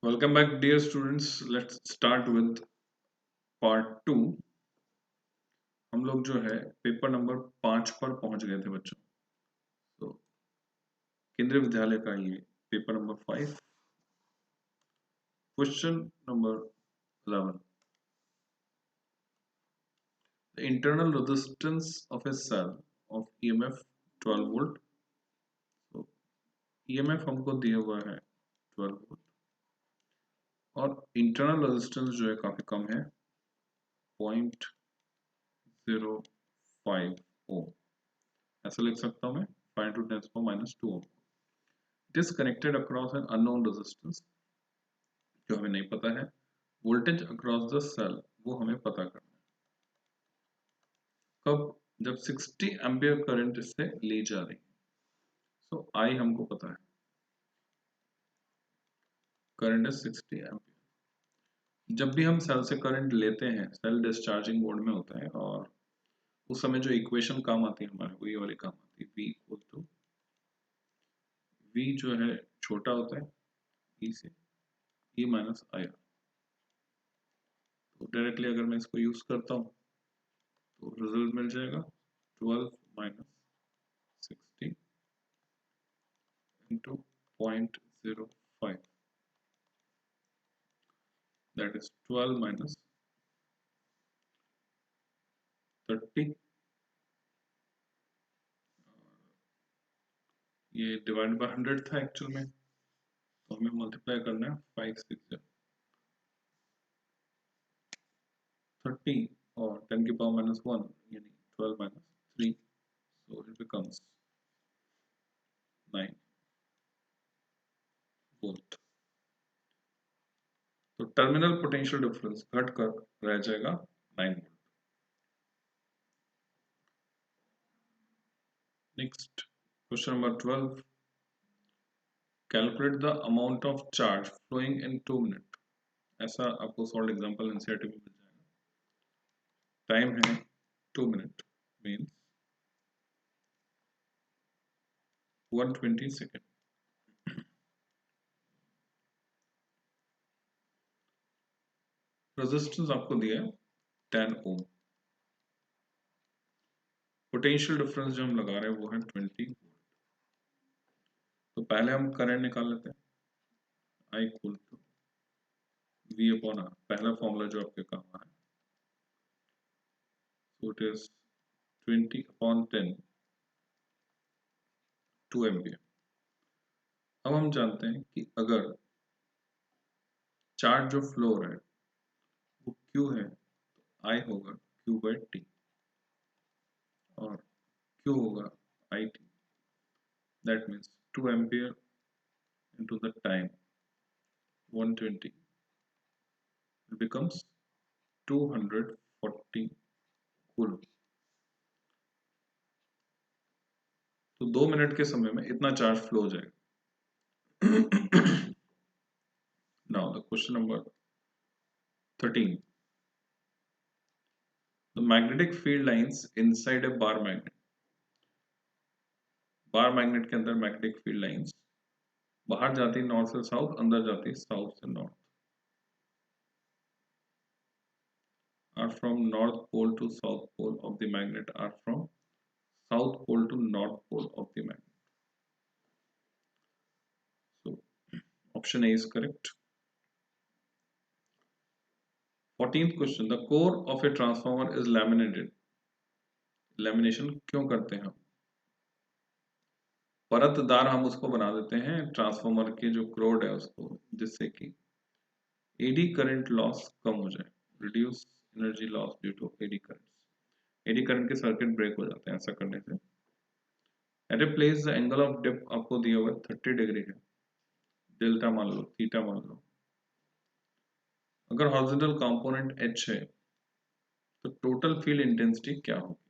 Welcome back, dear students. Let's start with part 2. हम लोग जो है पेपर नंबर 5 पर पहुंच गए थे बच्चों। तो केंद्रीय विद्यालय का ये paper number 5, question number 11. The internal resistance of a cell of EMF 12 volt. तो EMF हमको दिया हुआ है 12 volt और इंटरनल रेजिस्टेंस जो है काफी कम है 0.05 ओम। ऐसा लिख सकता हूं मैं 5 to 10 -2 Om. It is connected across an unknown resistance जो हमें नहीं पता है। वोल्टेज अक्रॉस द सेल वो हमें पता करना है। कब? जब 60 एम्पियर करंट इससे ली जा रही है। सो आई हमको पता है, करंट है 60 एम्पियर। जब भी हम सेल से करंट लेते हैं, सेल डिस्चार्जिंग मोड में होता है और उस समय जो इक्वेशन काम आती है हमारे, वही वाली काम आती है। V इक्वल टू V जो है छोटा होता है E से, E माइनस आई आर। तो डायरेक्टली अगर मैं इसको यूज करता हूँ तो रिजल्ट मिल जाएगा 12 minus 60 into 0.05, that is 12 minus 30। ये डिवाइड बाय 100 था एक्चुअल में, तो हमें मल्टीप्लाई करना है 5 6 30 और 10 की पावर -1 यानी 12 minus 3, so it becomes 9 volt. तो टर्मिनल पोटेंशियल डिफरेंस घटकर रह जाएगा 9 volt. Next question number 12, calculate the amount of charge flowing in 2 minute. ऐसा आपको सॉल्व एग्जांपल एनसीईआरटी में मिल जाएगा। टाइम है 2 मिनट, मींस 120 सेकेंड। रेजिस्टेंस आपको दिया है 10 ओम। पोटेंशियल डिफरेंस जो हम लगा रहे हैं वो है 20 वोल्ट। तो पहले हम करंट निकाल लेते हैं। I equal to V upon R, पहला फॉर्मूला जो आपके काम आ रहा है, so it is 20 upon 10, 2 ampere. अब हम जानते हैं कि अगर चार्ज जो फ्लो हो रहा है वो Q है, तो I होगा Q बाई T और Q होगा IT। That means 2 ampere into the time 120, it becomes 240 coulomb. तो 2 मिनट के समय में इतना चार्ज फ्लो हो जाएगा। Now the question number 13, the magnetic field lines inside a bar magnet। Bar magnet के अंदर मैग्नेटिक फील्ड लाइंस बाहर जाती नॉर्थ से साउथ, अंदर जाती साउथ से north. are from north pole to south pole of the magnet are from south pole to north pole of the magnet. So option A is correct. 14th question, the core of a transformer is laminated। Lamination क्यों करते हैं हम? परतदार हम उसको बना देते हैं transformer के जो क्रोड है उसको, जिससे कि एडी करंट लॉस कम हो जाए, reduce energy loss due to eddy current. Eddy current के सर्किट ब्रेक हो जाते हैं ऐसा करने से। At a place the angle of dip आपको दिया हुआ 30 डिग्री है, डेल्टा मान लो, थीटा मान लो। अगर हॉरिजॉन्टल कंपोनेंट H है तो टोटल फील्ड इंटेंसिटी क्या होगी?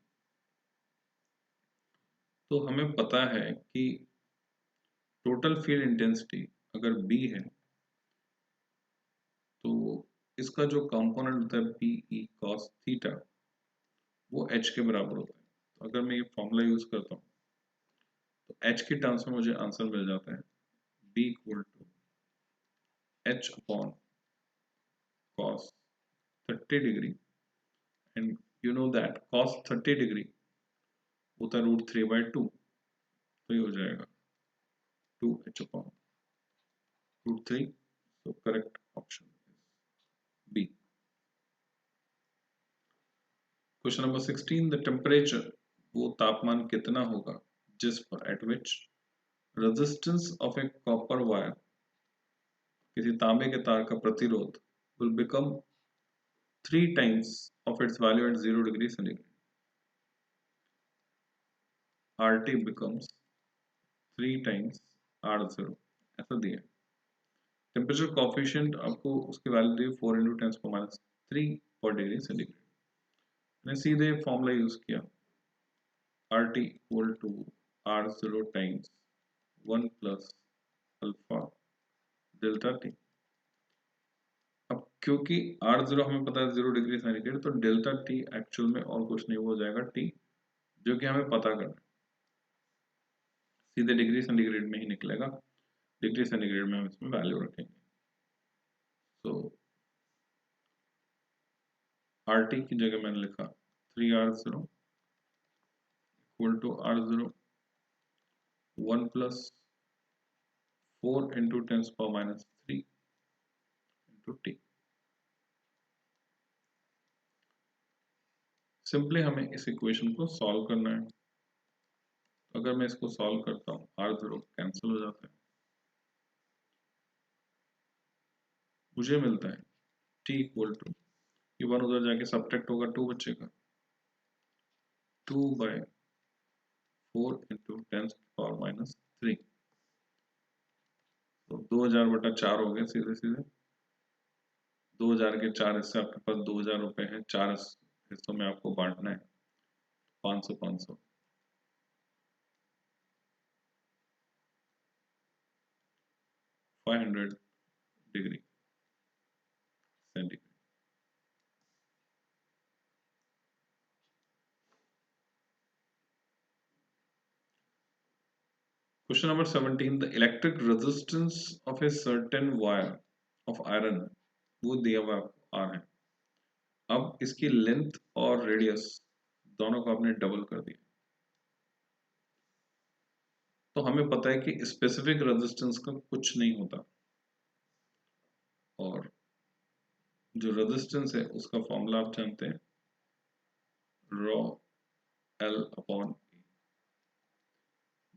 तो हमें पता है कि टोटल फील्ड इंटेंसिटी अगर B है तो इसका जो कंपोनेंट होता है PE cos थीटा वो H के बराबर होता है। तो अगर मैं ये फॉर्मूला यूज करता हूँ तो H के टर्म्स में मुझे आंसर मिल जाता है B equal to h upon cos 30 degree, and you know that cos 30 degree होता है √3/2, तो ये हो जाएगा 2h upon √3. So correct option is B. Question number 16. The temperature, वो तापमान कितना होगा जिस पर at which resistance of a copper wire, किसी तांबे के तार का प्रतिरोध will become 3 times of its value at 0 degree centigrade. RT becomes 3 times R0, ऐसा दिया. टेम्परेचर कोफिशिएंट आपको उसकी वैल्यू दी 4 × 10⁻³ पर डिग्री सेंटीग्रेड. मैंने सीधे फॉर्मूला यूज किया RT equal to R0 times 1 plus alpha delta T. अब क्योंकि R0 हमें पता है 0 डिग्री सेंटीग्रेड, तो डेल्टा टी एक्चुअल में और कुछ नहीं हो जाएगा टी, जो कि हमें पता करना है. सीधे डिग्री सेंटीग्रेड में ही निकलेगा. डिग्री सेंटीग्रेड में हम इसमें वैल्यू रखेंगे. तो RT की जगह मैंने लिखा 3R0 equal to R0 1 plus 4 × 10⁻³ into T. Simply हमें इस इक्वेशन को सॉल्व करना है. अगर मैं इसको सॉल्व करता हूँ R0 कैंसिल हो जाता है, मुझे मिलता है t इक्वल टू, ये 1 उधर जाके सब्ट्रैक्ट होगा, 2 बचेगा, 2/4 × 10⁻³ तो 2000/4 हो गए सीधे सीधे. 2000 के 4 हिस्से आपके पास 2000 रुपए हैं, 4 हिस्सों में आपको बांटना है. 500 500 500 degree centigrade. Question number 17. The electric resistance of a certain wire of iron, वो दिया हुआ R है. अब इसकी लेंथ और रेडियस दोनों को आपने डबल कर दिया. तो हमें पता है कि स्पेसिफिक रेजिस्टेंस का कुछ नहीं होता, और जो रेजिस्टेंस है उसका फॉर्मूला आप जानते हैं, रॉ L अपॉन E.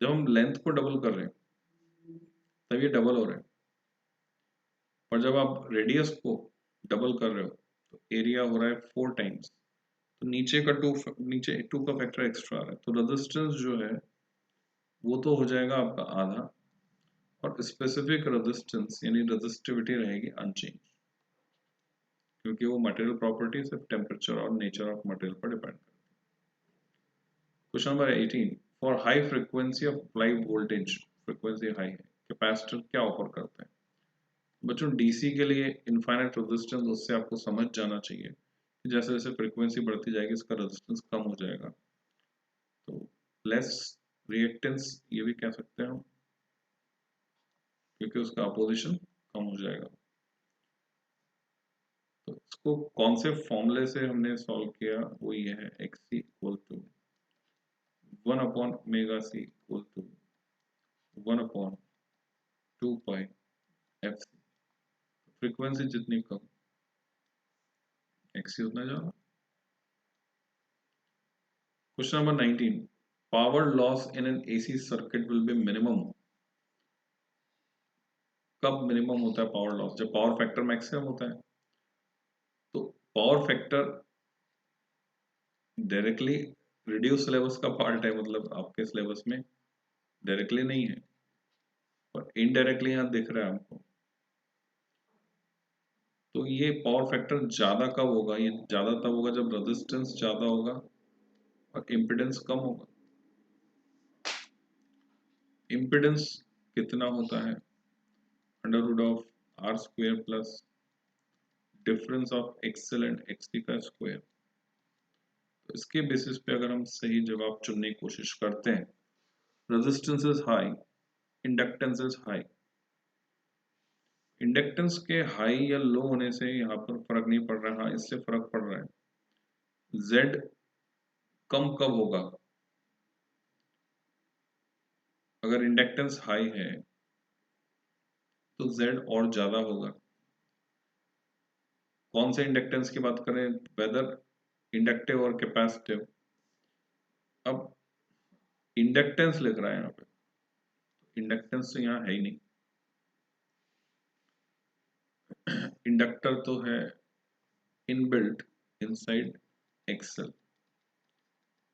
जब हम लेंथ को डबल कर रहे हैं तब ये डबल हो रहा है, पर जब आप रेडियस को डबल कर रहे हो तो एरिया हो रहा है 4 टाइम्स. तो नीचे का 2 का फैक्टर एक्स्ट्रा आ रहा है, तो रेजिस्टेंस जो है वो तो हो जाएगा आपका आधा, और स्पेसिफिक रेजिस्टेंस यानी रेजिस्टिविटी रहेगी अनचेंज, क्योंकि वो मटेरियल प्रॉपर्टी सिर्फ टेम्परेचर और नेचर ऑफ मटेरियल पर डिपेंड करती है. Question number 18. For high frequency of apply voltage, frequency high है, कैपेसिटर क्या ऑफर करते हैं? बच्चों डीसी के लिए इनफाइनाइट रेजिस्टेंस, उससे आपको समझ जाना चाहिए कि जैसे जैसे फ्रीक्वेंसी बढ़ती जाएगी इसका रेजिस्टेंस कम हो जाएगा. तो लेस रिएक्टेंस ये भी कह सकते हैं हम, क्योंकि उसका अपोजिशन कम हो जाएगा. तो इसको कौन से फॉर्मूले से हमने सॉल्व किया, वो ये है XC equal to 1/ωc equal to 1/2πfc. Frequency जितनी कम XC उतना ज्यादा. Question number 19. Power loss in an AC circuit will be minimum. कब मिनिमम होता है पावर लॉस? जब पावर फैक्टर मैक्सिमम होता है. तो power factor directly reduce syllabus का पार्ट है, मतलब आपके सिलेबस में डायरेक्टली नहीं है, और इनडायरेक्टली यहाँ दिख रहा है हमको. तो ये पावर फैक्टर ज्यादा कब होगा? ये ज्यादा तब होगा जब रेजिस्टेंस ज्यादा होगा और इम्पिडेंस कम होगा. इम्पिडेंस कितना होता है? √r² plus difference of XL and XC का स्क्वायर. तो इसके बेसिस पे अगर हम सही जवाब चुनने की कोशिश करते हैं, resistance is high, inductance is high, inductance के हाई या लो होने से यहाँ पर फर्क नहीं पड़ रहा, इससे फर्क पड़ रहा है Z कम कब होगा। अगर इंडक्टेंस हाई है तो Z और ज्यादा होगा। कौन से इंडक्टेंस की बात करें, वेदर इंडक्टिव और कैपेसिटिव। अब इंडक्टेंस लिख रहा है यहाँ पे, इंडक्टेंस तो यहाँ है ही नहीं। इंडक्टर तो है इनबिल्ट इनसाइड एक्सेल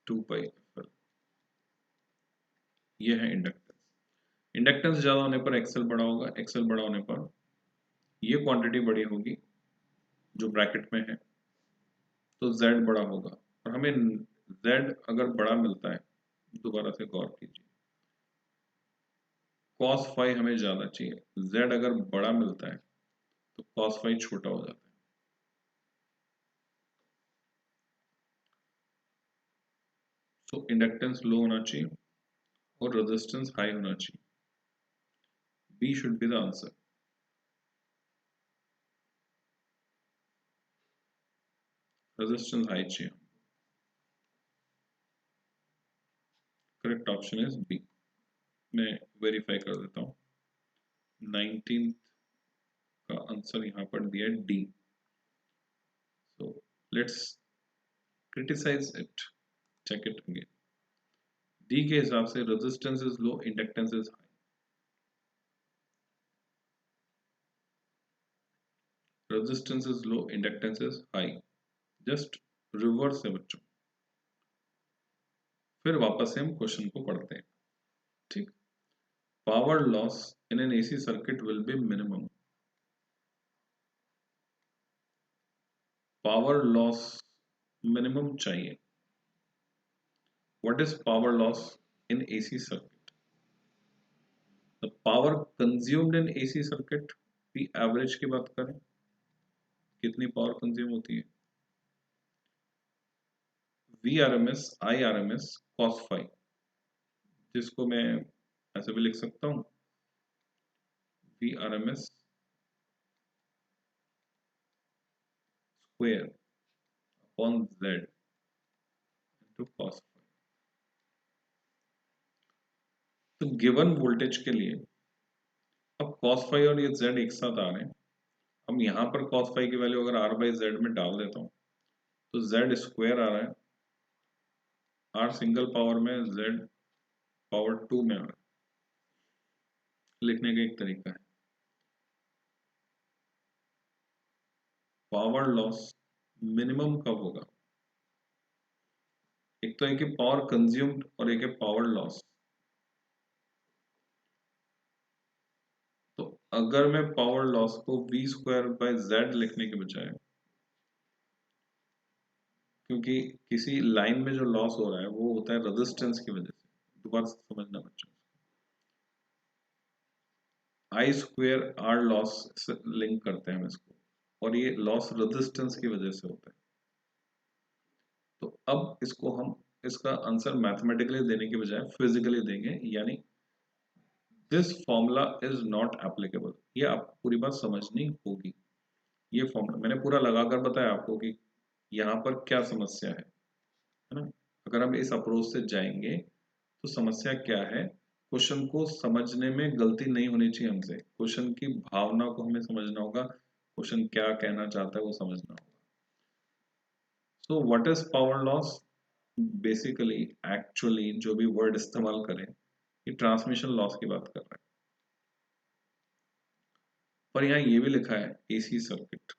2πfl, ये है इंडक्टेंस। इंडक्टेंस ज्यादा होने पर एक्सेल बड़ा होगा, एक्सेल बड़ा होने पर ये क्वांटिटी बड़ी होगी जो ब्रैकेट में है, तो Z बड़ा होगा। और हमें Z अगर बड़ा मिलता है, दोबारा से गौर कीजिए, cos फाई हमें ज्यादा चाहिए, Z अगर बड़ा मिलता है तो cos फाई छोटा हो जाता है। सो इंडक्टेंस लो होना चाहिए और रेजिस्टेंस हाई होना चाहिए। B should be the answer. Resistance high चाहिए। Correct option is B. मैं वेरीफाई कर देता हूँ। 19th का आंसर यहाँ पर दिया है D. So let's criticise it, check it again. D के हिसाब से resistance is low, inductance is high. Resistance is low, inductance is high, just reverse है बच्चों। फिर वापस से हम क्वेश्चन को पढ़ते हैं, ठीक। Power loss in an AC circuit will be minimum. Power loss minimum चाहिए। What is power loss in AC circuit? The power consumed in AC circuit, P average की बात करें, कितनी पावर कंज्यूम होती है, V R M S I R M S cos phi, जिसको मैं ऐसे भी लिख सकता हूं, V R M S square upon Z into cos phi. तो गिवन वोल्टेज के लिए अब कॉस फाई और ये जेड एक साथ आ रहे हैं। हम यहाँ पर कॉस फाई की वैल्यू अगर आर बाई जेड में डाल देता हूँ तो जेड स्क्वायर आ रहा है, आर सिंगल पावर में, जेड पावर 2 में आ रहा है। लिखने का एक तरीका है। पावर लॉस मिनिमम कब होगा? एक तो है कि पावर कंज्यूम्ड और एक है पावर लॉस। तो अगर मैं पावर लॉस को वी स्क्वायर बाय जेड लिखने के बजाय, क्योंकि किसी लाइन में जो लॉस हो रहा है वो होता है रेजिस्टेंस की वजह से, दोबारा से समझना बच्चों, आई स्क्वायर आर लॉस से लिंक करते हैं हम इसको, और ये लॉस रेजिस्टेंस की वजह से होता है। तो अब इसको हम, इसका आंसर मैथमेटिकली देने के बजाय फिजिकली देंगे, यानी this formula is not applicable. ये आपको पूरी बात समझनी होगी। ये फॉर्मूला मैंने पूरा लगाकर बताया आपको कि यहाँ पर क्या समस्या है ना। अगर हम इस अप्रोच से जाएंगे तो समस्या क्या है, क्वेश्चन को समझने में गलती नहीं होनी चाहिए हमसे, क्वेश्चन की भावना को हमें समझना होगा, क्वेश्चन क्या कहना चाहता है वो समझना होगा। So what is power loss? Basically actually जो भी वर्ड इस्तेमाल करें, ये ट्रांसमिशन लॉस की बात कर रहे हैं। पर यहाँ ये भी लिखा है एसी सर्किट,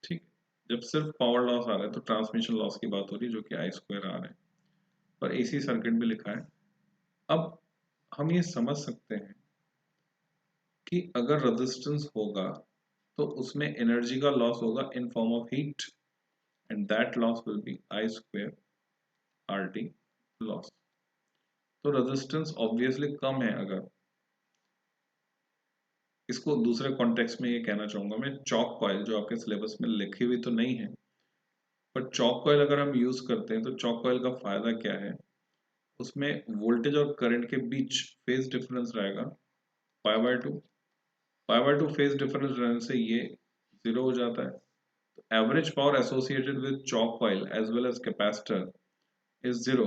ठीक। जब सिर्फ पावर लॉस आ रहा है तो ट्रांसमिशन लॉस की बात हो रही है, जो कि आई स्क्वायर आ रहा है, पर एसी सर्किट भी लिखा है। अब हम ये समझ सकते हैं कि अगर रेजिस्टेंस होगा तो उसमें एनर्जी का लॉस होगा in form of heat, and that loss will be I square R T loss. तो रेजिस्टेंस ऑब्वियसली कम है। अगर इसको दूसरे कॉन्टेक्स्ट में ये कहना चाहूंगा मैं, चॉक कॉइल जो आपके सिलेबस में लिखी हुई तो नहीं है, पर चॉक कॉइल अगर हम यूज करते हैं तो चॉक कॉइल का फायदा क्या है, उसमें वोल्टेज और करंट के बीच फेज डिफरेंस रहेगा pi by 2, pi by 2 phase difference रहने से ये 0 हो जाता है। तो average power associated with choke coil as well as capacitor is 0,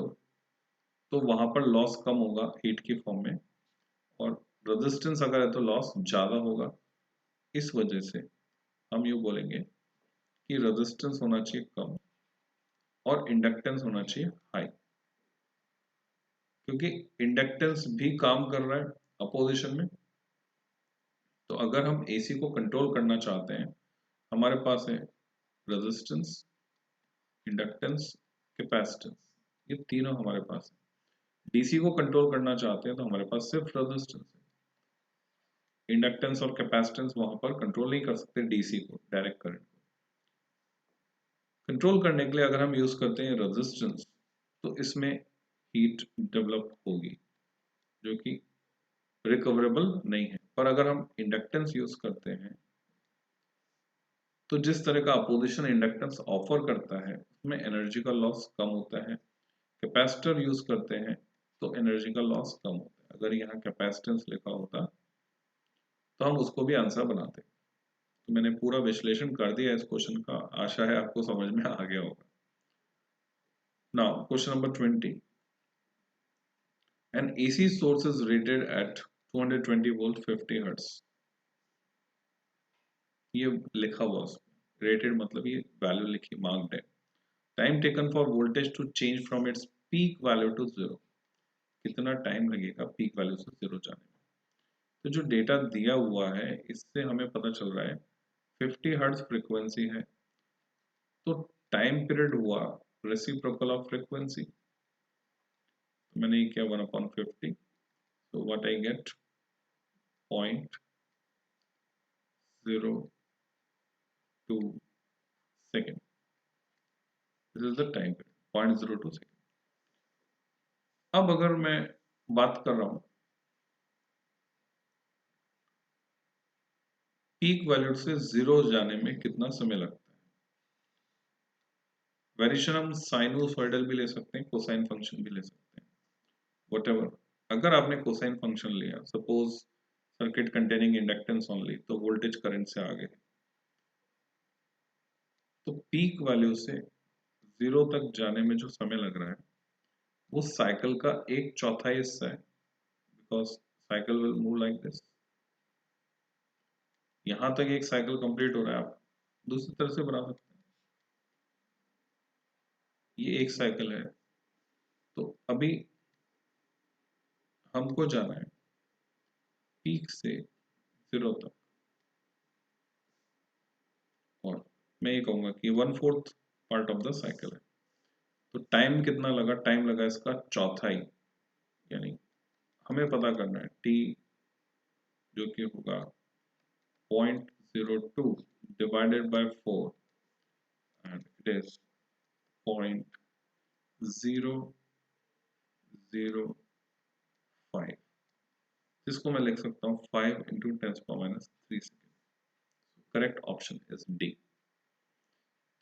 तो वहां पर लॉस कम होगा हीट की फॉर्म में, और रेजिस्टेंस अगर है तो लॉस ज्यादा होगा। इस वजह से हम यूँ बोलेंगे कि रेजिस्टेंस होना चाहिए कम और इंडक्टेंस होना चाहिए हाई, क्योंकि इंडक्टेंस भी काम कर रहा है अपोजिशन में। तो अगर हम एसी को कंट्रोल करना चाहते हैं, हमारे पास है रेजिस्टेंस, इंडक्टेंस, कैपेसिटेंस, ये तीनों हमारे पास है। डीसी को कंट्रोल करना चाहते हैं तो हमारे पास सिर्फ रेजिस्टेंस है। इंडक्टेंस और कैपेसिटेंस वहां पर कंट्रोल नहीं कर सकते डीसी को, डायरेक्ट करंट को कंट्रोल करने के लिए अगर हम यूज करते हैं रेजिस्टेंस, तो इसमें हीट डेवलप होगी जो कि रिकवरेबल नहीं है। पर अगर हम इंडक्टेंस यूज करते हैं तो जिस तरह का अपोजिशन इंडक्टेंस ऑफर करता है उसमें एनर्जी का लॉस कम होता है। कैपेसिटर यूज करते हैं तो एनर्जी का लॉस कम होता है। अगर यहाँ कैपेसिटेंस लिखा होता तो हम उसको भी आंसर बनाते। तो मैंने पूरा विश्लेषण कर दिया इस क्वेश्चन का, आशा है आपको समझ में आ गया होगा। Now question number 20, an AC source is rated at 220 volt 50 hertz। ये लिखा हुआ उसमें, रेटेड मतलब ये वैल्यू लिखी, मार्क्ड है। Time taken for voltage to change from its peak value to 0, कितना टाइम लगेगा पीक वैल्यू से 0 जाने में। तो जो डेटा दिया हुआ है इससे हमें पता चल रहा है 50 हर्ट्ज फ्रीक्वेंसी है, तो टाइम पीरियड हुआ रेसिप्रोकल ऑफ फ्रीक्वेंसी। तो मैंने ये किया 1/50, so what I get 0.02 second, this is the time period 0.02 second। अब अगर मैं बात कर रहा हूं पीक वैल्यू से 0 जाने में कितना समय लगता है, वेरिएशन हम साइनोसॉइडल भी ले सकते हैं, कोसाइन फंक्शन भी ले सकते हैं, व्हाटएवर। अगर आपने कोसाइन फंक्शन लिया, suppose circuit containing inductance only, तो वोल्टेज करंट से आगे, तो पीक वैल्यू से 0 तक जाने में जो समय लग रहा है वो साइकिल का 1/4 हिस्सा है, because cycle will move like this. यहां तक एक साइकिल कंप्लीट हो रहा है, आप दूसरी तरह से बना सकते हैं। ये एक साइकिल है, तो अभी हमको जाना है पीक से 0 तक, और मैं ये कहूंगा कि 1/4 पार्ट ऑफ द साइकिल है। तो टाइम कितना लगा, टाइम लगा इसका चौथाई, यानी हमें पता करना है टी जो कि होगा 0.02 divided by 4 and it is 0.005, जिसको मैं लिख सकता हूँ 5 × 10⁻³ second. Correct option is D.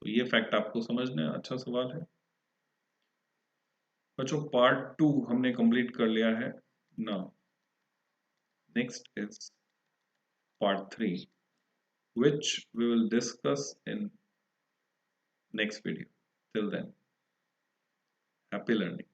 तो ये फैक्ट आपको समझना है, अच्छा सवाल है बच्चों। पार्ट 2 हमने कंप्लीट कर लिया है। Now next is part 3 which we will discuss in next video. Till then, happy learning.